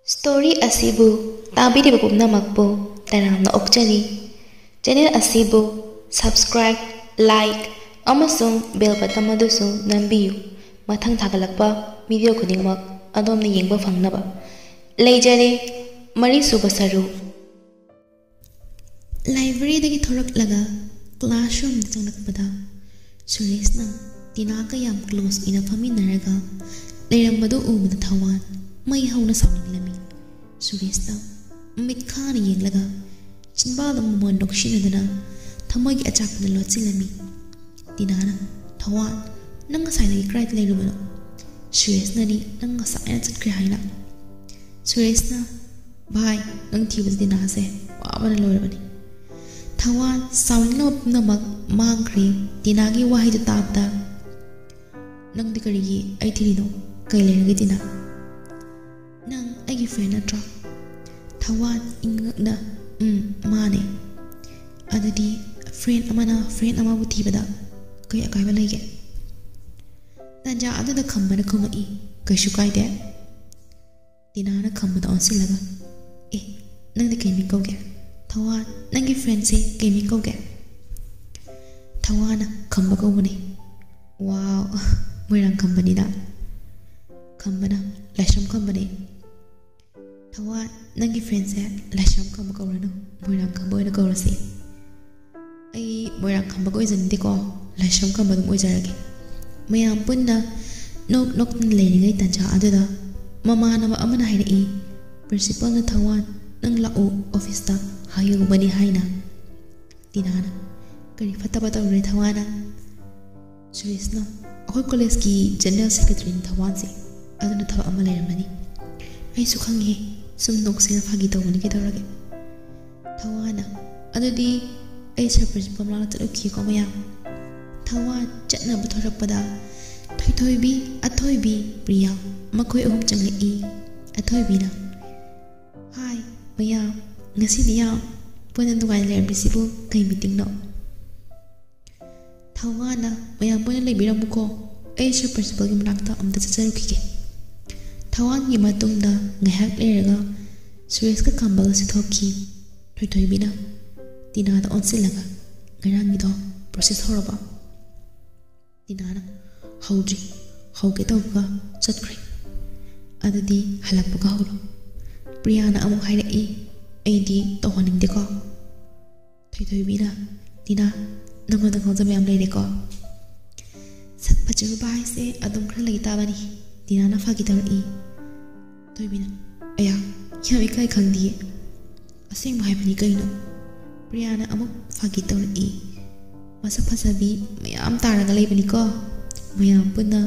Story asibu tabiriba pumnamakpu taramna okjari. Channel asibu subscribe, like, amasung bell button adusu nambiyu. Mathang thagalakpa video khudingmak adomna yengba fangnaba. Leijare mari suba saru. Library dagi thoraklaga classroom changlakpada Sureshna Tinaka yam close ina faminaraga leirambadu ubada thawan mai hauna sawnglami. Sureshna mit khana yenglaga chinbada momon dokshinadana thamagi achakna lotsilami. Tinana thawan nanga sailagi krait leirubano. Sureshna ni nanga saina chatkre haina. Sureshna bhai nang thibas dinase wabana loirabani. Thawan sawingla namak mangkri Tinagi wahi tabda nang dikarigi ai thirino kaileragi tina nang agi friend atra Thawan ingna mane adadi friend ama bu thibada kai akaiba lege tanja adada khambana khumai kaishu kaide Tinana khambada onsilaga nang di kaimi kauge Thawan nangi friend se kaimi kauge Thawana khamba kaubani wow moirang khambani da khambana lasham khambani Thawan nangi friend se lasham khamba kaurano moirang khamba oina kaurasi ai moirang khamba ko izandi ko lasham khamba dum oijarage mayam punna nok leiringai tanja adada mama nama amana hairi principal na Thawan nang lau office ta hayu bani haina Tinana kari fataba tawre Thawana Sureshna akoi college ki general secretary ni Thawan se aduna thaba ama leiramani ai su khangi sum noksel phagi tawani ke tawrage Thawana adudi ai sir principal la taruki ko maya Thawan chatna buthorakpada athoibi Priya makoi ahum changlei athoibi na hi maya ngasi dia punan duwan lerbisibu kai meeting no Thawana mayam puna leibiramuko ai sir principal gi manakta amta chacharukige Thawan gi matungda ngahak leiraga Suresh ka kambal si thokki thoibina Tinada onsilaga ngarang gido process horaba Tinana hauge tawga chatkre adadi halakpuga horo Priyana amu hairei aidi tawhaningdeko thoibina Tina Nangona khongjam yam leire ko sak pachu bai se adum khra lei ta bani Tinana phagi tawri toibina aya yami kai khangdi asing bhai bani kaino Priyana amuk phagi tawri masa phasabi mayam taraga lei bani ko mayam punna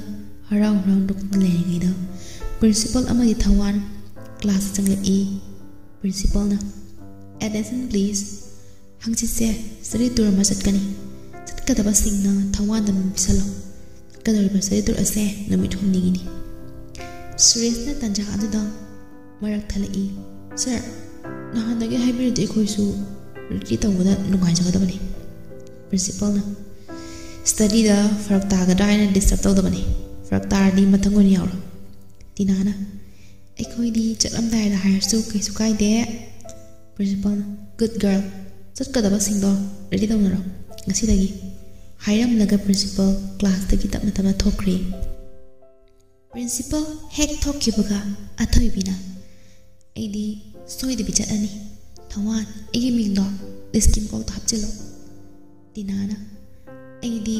harau duk lei ngai da principal amadi Thawan class changlei principal na attention please hangchi se sari tur ma chatkani chatkadaba singna Thawan dam bisalo kadariba sari tur ase namit humnigini Suresh na tanja aduda marak thalai sir nahandagi haibirdi khoisu riki tawada nungai jagadabani principal na study da farak tagadra ina disturb tawdabani farak tardi mathangon yawra Tinana aikhoidi chatlamdai da hairsu kaisu kaide principal na good girl chatkadaba singdo ready tawnaro ngasidagi hairamlaga principal class dagi tapna thokri principal hek thokkibaga athoibina aidi soide bichatani Thawan igi mingdo diskim ko hapchilo Tinana aidi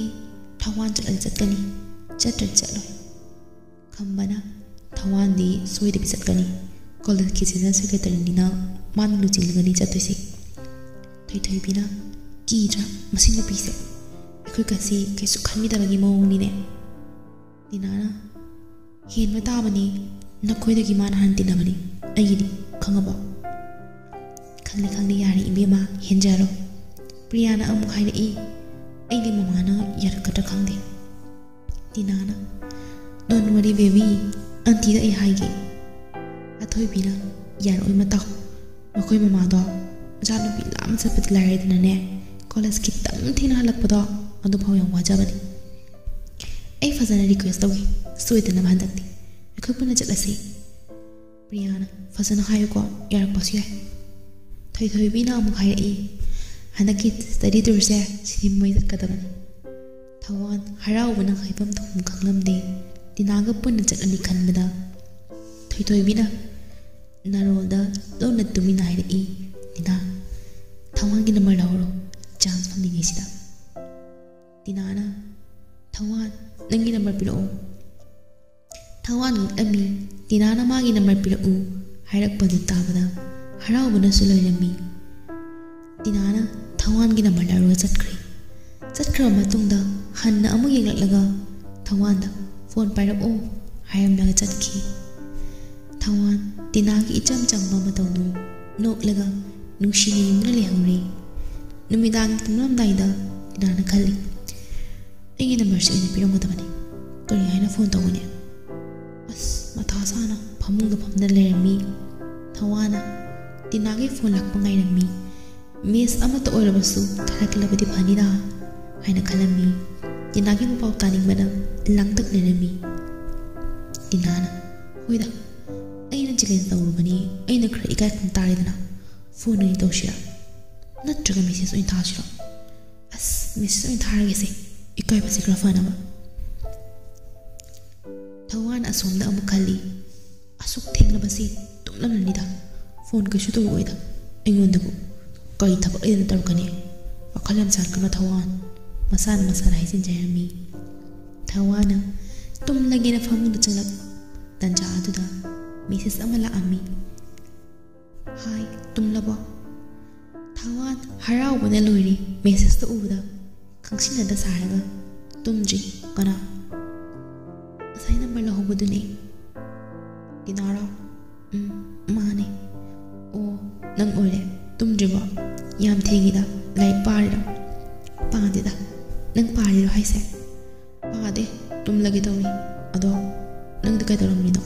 Thawan chatkani chatlo khambana Thawan di soide bichatkani college ki general secretary nina manlu jilgani chattoisi thoibina kidra masing pise akoi kasi kaisu khanmi dabagi mawni ne Tinana hen mata bani nakhoi dagi man han tinabani aigidi khangaba khangli yari ibema henjaro Priyana amu khairei aidi mamana yarakata khangde Tinana don't worry baby anti da ai haige athoibina yar oi mata makoi mama do janu bi lam chapat lare dina ne college ki tam thina halakpado adu phau yang wajabani ꯑꯩ ꯐꯖꯅ request ꯇꯧꯒꯦ ꯁꯣꯏꯗꯅꯕ ꯍꯟꯗꯛꯇꯤ ꯑꯩꯈꯣꯏ ꯄꯨꯟꯅ ꯆꯠꯂꯁꯤ ꯄ꯭ꯔꯤꯌꯥꯅ ꯐꯖꯅ ꯍꯥꯏꯌꯨꯀꯣ ꯌꯥꯔꯛꯄꯁꯨ ꯌꯥꯏ ꯊꯣꯏꯊꯣꯏꯕꯤꯅ ꯑꯃꯨꯛ ꯍꯥꯏꯔꯛꯏ ꯍꯟꯗꯛꯀꯤ ꯁ꯭ꯇꯗꯤ ꯇꯨꯔꯁꯦ ꯁꯤꯗꯤ ꯃꯣꯏ ꯆꯠꯀꯗꯕꯅꯤ ꯊꯋꯥꯟ ꯍꯔꯥꯎꯕꯅ ꯍꯥꯏꯐꯝ ꯊꯣꯛꯐꯝ ꯈꯪꯂꯝꯗꯦ ꯇꯤꯅꯥꯒ ꯄꯨꯟꯅ ꯆꯠꯂꯅꯤ ꯈꯟꯕꯗ ꯊꯣꯏꯊꯣꯏꯕꯤꯅ ꯅꯔꯣꯜꯗ ꯂꯣꯟꯅ ꯇꯨꯃꯤꯟꯅ ꯍꯥꯏꯔꯛꯏ ꯇꯤꯅꯥ ꯊꯋꯥꯟꯒꯤ ꯅꯝꯕꯔ ꯂꯧꯔꯣ ꯆꯥꯟꯁ ꯐꯪꯂꯤꯉꯩꯁꯤꯗ ꯇꯤꯅꯥꯅ ꯊꯋꯥꯟ ꯅꯪꯒꯤ ꯅꯝꯕꯔ ꯄꯤꯔꯛꯑꯣ ꯊꯋꯥꯟ ꯉꯛꯂꯝꯃꯤ ꯇꯤꯅꯥꯅ ꯃꯥꯒꯤ ꯅꯝꯕꯔ ꯄꯤꯔꯛꯎ ꯍꯥꯏꯔꯛꯄꯗꯨ ꯇꯥꯕꯗ ꯍꯔꯥꯎꯕꯅꯁꯨ ꯂꯣꯏꯔꯝꯃꯤ ꯇꯤꯅꯥꯅ ꯊꯋꯥꯟꯒꯤ ꯅꯝꯕꯔ ꯂꯧꯔꯒ ꯆꯠꯈ꯭ꯔꯕ ꯃꯇꯨꯡꯗ ꯍꯟꯅ ꯑꯃꯨꯛ ꯌꯦꯡꯂꯛꯂꯒ ꯊꯋꯥꯟꯗ ꯐꯣꯟ ꯄꯥꯏꯔꯛꯑꯣ ꯍꯥꯏꯔꯝꯂꯒ ꯆꯠꯈꯤ ꯊꯋꯥꯟ ꯇꯤꯅꯥꯒꯤ ꯏꯆꯝ ꯆꯝꯕ ꯃꯇꯧꯗꯨ ꯅꯣꯛꯂꯒ ꯅꯨꯡꯁꯤꯅ ꯌꯦꯡꯗꯨꯅ ꯂꯩꯍꯧꯔꯤ ꯅꯨꯃꯤꯗꯥꯡ ꯇꯨꯝꯂꯝꯗꯥꯏꯗ ꯇꯤꯅꯥꯅ ꯈꯜꯂꯤ ꯑꯩꯒꯤ ꯅꯝꯕꯔꯁꯤ ꯑꯣꯏꯅ ꯄꯤꯔꯝꯒꯗꯕꯅꯤ ꯀꯔꯤ ꯍꯥꯏꯅ ꯐꯣꯟ ꯇꯧꯒꯅꯤ ꯑꯁ ꯃꯊꯥ ꯁꯥꯅ ꯐꯃꯨꯡꯗ ꯐꯝꯗꯨꯅ ꯂꯩꯔꯝꯃꯤ ꯊꯋꯥꯟꯅ ꯇꯤꯅꯥꯒꯤ ꯐꯣꯟ ꯂꯥꯛꯄ ꯉꯥꯏꯔꯝꯃꯤ ꯃꯤꯁ ꯑꯃꯠꯇ ꯑꯣꯏꯔꯕꯁꯨ ꯊꯥꯔꯛꯂꯕꯗꯤ ꯐꯅꯤꯗ ꯍꯥꯏꯅ ꯈꯜꯂꯝꯃꯤ ꯇꯤꯅꯥꯒꯤ ꯃꯄꯥꯎ ꯇꯥꯅꯤꯡꯕꯅ ꯂꯥꯡꯇꯛꯅꯔꯝꯃꯤ ꯇꯤꯅꯥꯅ ꯍꯣꯏꯗ ꯑꯩꯅ ꯆꯦꯂꯦꯟꯖ ꯇꯧꯔꯨꯕꯅꯤ ꯑꯩꯅ ꯈꯔ ꯏꯀꯥꯏꯐꯝ ꯇꯥꯔꯦꯗꯅ ꯐꯣꯟ ꯑꯣꯏꯅ ꯇꯧꯁꯤꯔꯥ ꯅꯠꯇ꯭ꯔꯒ ꯃꯦꯁꯦꯖ ꯑꯣꯏꯅ ꯊꯥꯁꯤꯔꯣ ꯑꯁ ꯃꯦꯁꯦꯖ ꯑꯣꯏꯅ ꯊꯥꯔꯒꯦꯁꯦ ꯏꯀꯥꯏꯕꯁꯦ ꯈꯔ ꯐꯅꯕ ꯊꯋꯥꯟ ꯑꯁꯣꯝꯗ ꯑꯃꯨꯛ ꯈꯜꯂꯤ ꯑꯁꯨꯛ ꯊꯦꯡꯂꯕꯁꯤ ꯇꯨꯝꯂꯝꯂꯅꯤꯗ ꯐꯣꯟ ꯀꯩꯁꯨ ꯇꯧꯔꯛꯑꯣꯏꯗ ꯑꯩꯉꯣꯟꯗꯕꯨ ꯀꯔꯤ ꯊꯕꯛ ꯂꯩꯗꯅ ꯇꯧꯔꯛꯀꯅꯤ ꯋꯥꯈꯜ ꯌꯥꯝ ꯁꯥꯒꯠꯀꯅꯣ ꯊꯋꯥꯟ ꯃꯁꯥꯅ ꯍꯥꯏꯖꯤꯟꯖꯔꯝꯃꯤ ꯊꯋꯥꯟꯅ ꯇꯨꯝꯂꯒꯦꯅ ꯐꯃꯨꯡꯗ ꯆꯪꯂꯛ ꯇꯟꯖꯥ ꯑꯗꯨꯗ ꯃꯦꯁꯦꯖ ꯑꯃ ꯂꯥꯛꯑꯝꯃꯤ ꯍꯥꯏ ꯇꯨꯝꯂꯕꯣ ꯊꯋꯥꯟ ꯍꯔꯥꯎꯕꯅ ꯂꯣꯏꯔꯤ ꯃꯦꯁꯦꯖꯇ ꯎꯕꯗ ꯈꯪꯁꯤꯟꯅꯗ ꯁꯥꯔꯒ ꯇꯨꯝꯗ꯭ꯔꯤ ꯀꯅꯥ ꯉꯁꯥꯏ ꯅꯝꯕꯔ ꯂꯧꯍꯧꯕꯗꯨꯅꯦ ꯇꯤꯅꯥꯔꯣ ꯃꯥꯅꯦ ꯑꯣ ꯅꯪ ꯑꯣꯏꯔꯦ ꯇꯨꯝꯗ꯭ꯔꯤꯕꯣ ꯌꯥꯝ ꯊꯦꯡꯉꯤꯗ ꯂꯥꯏꯔꯤꯛ ꯄꯥꯔꯤꯔꯣ ꯄꯥꯗꯦꯗ ꯅꯪ ꯄꯥꯔꯤꯔꯣ ꯍꯥꯏꯁꯦ ꯄꯥꯗꯦ ꯇꯨꯝꯂꯒꯦ ꯇꯧꯔꯤ ꯑꯗꯣ ꯅꯪꯗꯤ ꯀꯩꯗꯧꯔꯝꯃꯤꯅꯣ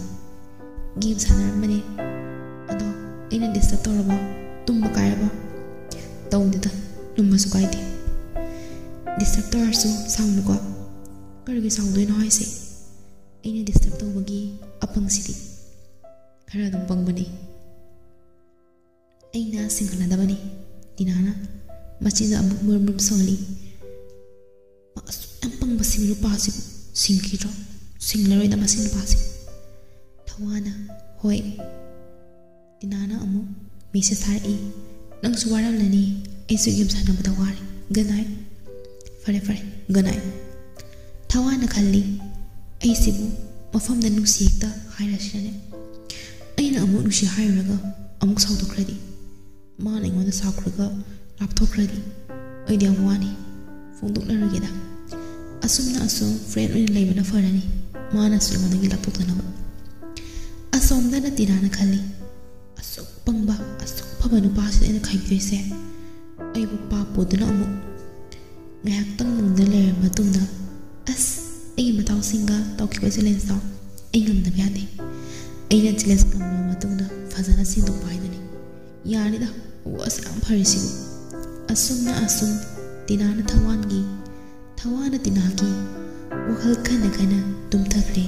ꯒꯦꯝ ꯁꯥꯟꯅꯔꯝꯕꯅꯦ ꯑꯗꯣ ꯑꯩꯅ ꯗꯤꯁꯇꯔꯕ ꯇꯧꯔꯕꯣ ꯇꯨꯝꯕ ꯀꯥꯏꯔꯕꯣ ꯇꯧꯗꯦꯗ ꯇꯨꯝꯕꯁꯨ ꯀꯥꯏꯗꯦ ꯗꯤꯁꯇꯔꯕ ꯇꯧꯔꯁꯨ ꯁꯥꯎꯅꯨꯀꯣ ꯀꯔꯤꯒꯤ ꯁꯥꯎꯗꯣꯏꯅꯣ ꯍꯥꯏꯁꯦ ꯑꯩꯅ ꯗꯤꯁꯇꯔꯕ ꯇꯧꯕꯒꯤ ꯑꯄꯪꯁꯤꯗꯤ ꯈꯔ ꯑꯗꯨꯝ ꯄꯪꯕꯅꯤ ꯑꯩꯅ ꯁꯤꯡꯍꯜꯂꯗꯕꯅꯤ ꯇꯤꯅꯥꯅ ꯃꯆꯤꯟꯗ ꯑꯃꯨꯛ ꯃꯨꯔꯨꯝ ꯁꯣꯜꯂꯤ ꯑꯁꯨꯛ ꯌꯥꯝ ꯄꯪꯕ ꯁꯤ ꯅꯨꯄꯥꯁꯤꯕꯨ ꯁꯤꯡꯈꯤꯗ꯭ꯔꯣ ꯁꯤꯡꯂꯔꯣꯏꯗ ꯃꯁꯤ ꯅꯨꯄꯥꯁꯤ ꯊꯋꯥꯟꯅ ꯍꯣꯏ ꯇꯤꯅꯥꯅ ꯑꯃꯨꯛ ꯃꯦꯁꯦꯖ ꯊꯥꯔꯛꯏ ꯅꯪꯁꯨ ꯋꯥꯔꯝꯂꯅꯤ ꯑꯩꯁꯨ ꯒꯦꯝ ꯁꯥꯟꯅꯕꯗ ꯋꯥꯔꯦ ꯒꯨꯗ ꯅꯥꯏꯠ ꯐꯔꯦ ꯒꯨꯗ ꯅꯥꯏꯠ ꯊꯋꯥꯟꯅ ꯈꯜꯂꯤ ꯑꯩꯁꯤꯕꯨ ꯃꯐꯝꯗ ꯅꯨꯡꯁꯤ ꯍꯦꯛꯇ ꯍꯥꯏꯔꯁꯤꯔꯅꯦ ꯑꯩꯅ ꯑꯃꯨꯛ ꯅꯨꯡꯁꯤ ꯍꯥꯏꯔꯨꯔꯒ ꯑꯃꯨꯛ ꯁꯥꯎꯗꯣꯛꯈ꯭ꯔꯗꯤ ꯃꯥꯅ ꯑꯩꯉꯣꯟꯗ ꯁꯥꯎꯈ꯭ꯔꯒ ꯂꯥꯞꯊꯣꯛꯈ꯭ꯔꯗꯤ ꯑꯩꯗꯤ ꯌꯥꯝ ꯋꯥꯅꯤ ꯐꯣꯡꯗꯣꯛꯅꯔꯒꯦꯗ ꯑꯁꯨꯝ ꯐ꯭ꯔꯦꯟ ꯑꯣꯏꯅ ꯂꯩꯕꯅ ꯐꯔꯅꯤ ꯃꯥꯅꯁꯨ ꯑꯩꯉꯣꯟꯗꯒꯤ ꯂꯥꯞꯊꯣꯛꯇꯅꯕ ꯑꯁꯣꯝꯗꯅ ꯇꯤꯅꯥꯅ ꯈꯜꯂꯤ ꯑꯁꯨꯛ ꯄꯪꯕ ꯑꯁꯨꯛ ꯐꯕ ꯅꯨꯄꯥꯁꯤꯗ ꯑꯩꯅ ꯈꯥꯏꯕꯤꯗꯣꯏꯁꯦ ꯑꯩꯕꯨ ꯄꯥꯞ ꯄꯨꯗꯨꯅ ꯑꯃꯨꯛ ꯉꯥꯏꯍꯥꯛꯇꯪ ꯃꯨꯡꯗ ꯂꯩꯔꯕ ꯃꯇꯨꯡꯗ ꯑꯁ ꯑꯩꯒꯤ ꯃꯇꯥꯎꯁꯤꯡꯒ ꯇꯧꯈꯤꯕ ꯆꯦꯂꯦꯟꯖꯇꯣ ꯑꯩ ꯉꯝꯗꯕ ꯌꯥꯗꯦ ꯑꯩꯅ ꯆꯦꯂꯦꯟꯖ ꯉꯝꯂꯕ ꯃꯇꯨꯡꯗ ꯐꯖꯅ ꯁꯤꯟꯗꯣꯛꯄ ꯍꯥꯏꯗꯨꯅꯤ ꯌꯥꯅꯤꯗ ꯋꯥꯁꯦ ꯌꯥꯝ ꯐꯔꯤꯁꯤꯕꯨ ꯑꯁꯨꯝ ꯇꯤꯅꯥꯅ ꯊꯋꯥꯟꯅ ꯇꯤꯅꯥꯒꯤ ꯋꯥꯈꯜ ꯈꯟꯅ ꯇꯨꯝꯊꯈ꯭ꯔꯦ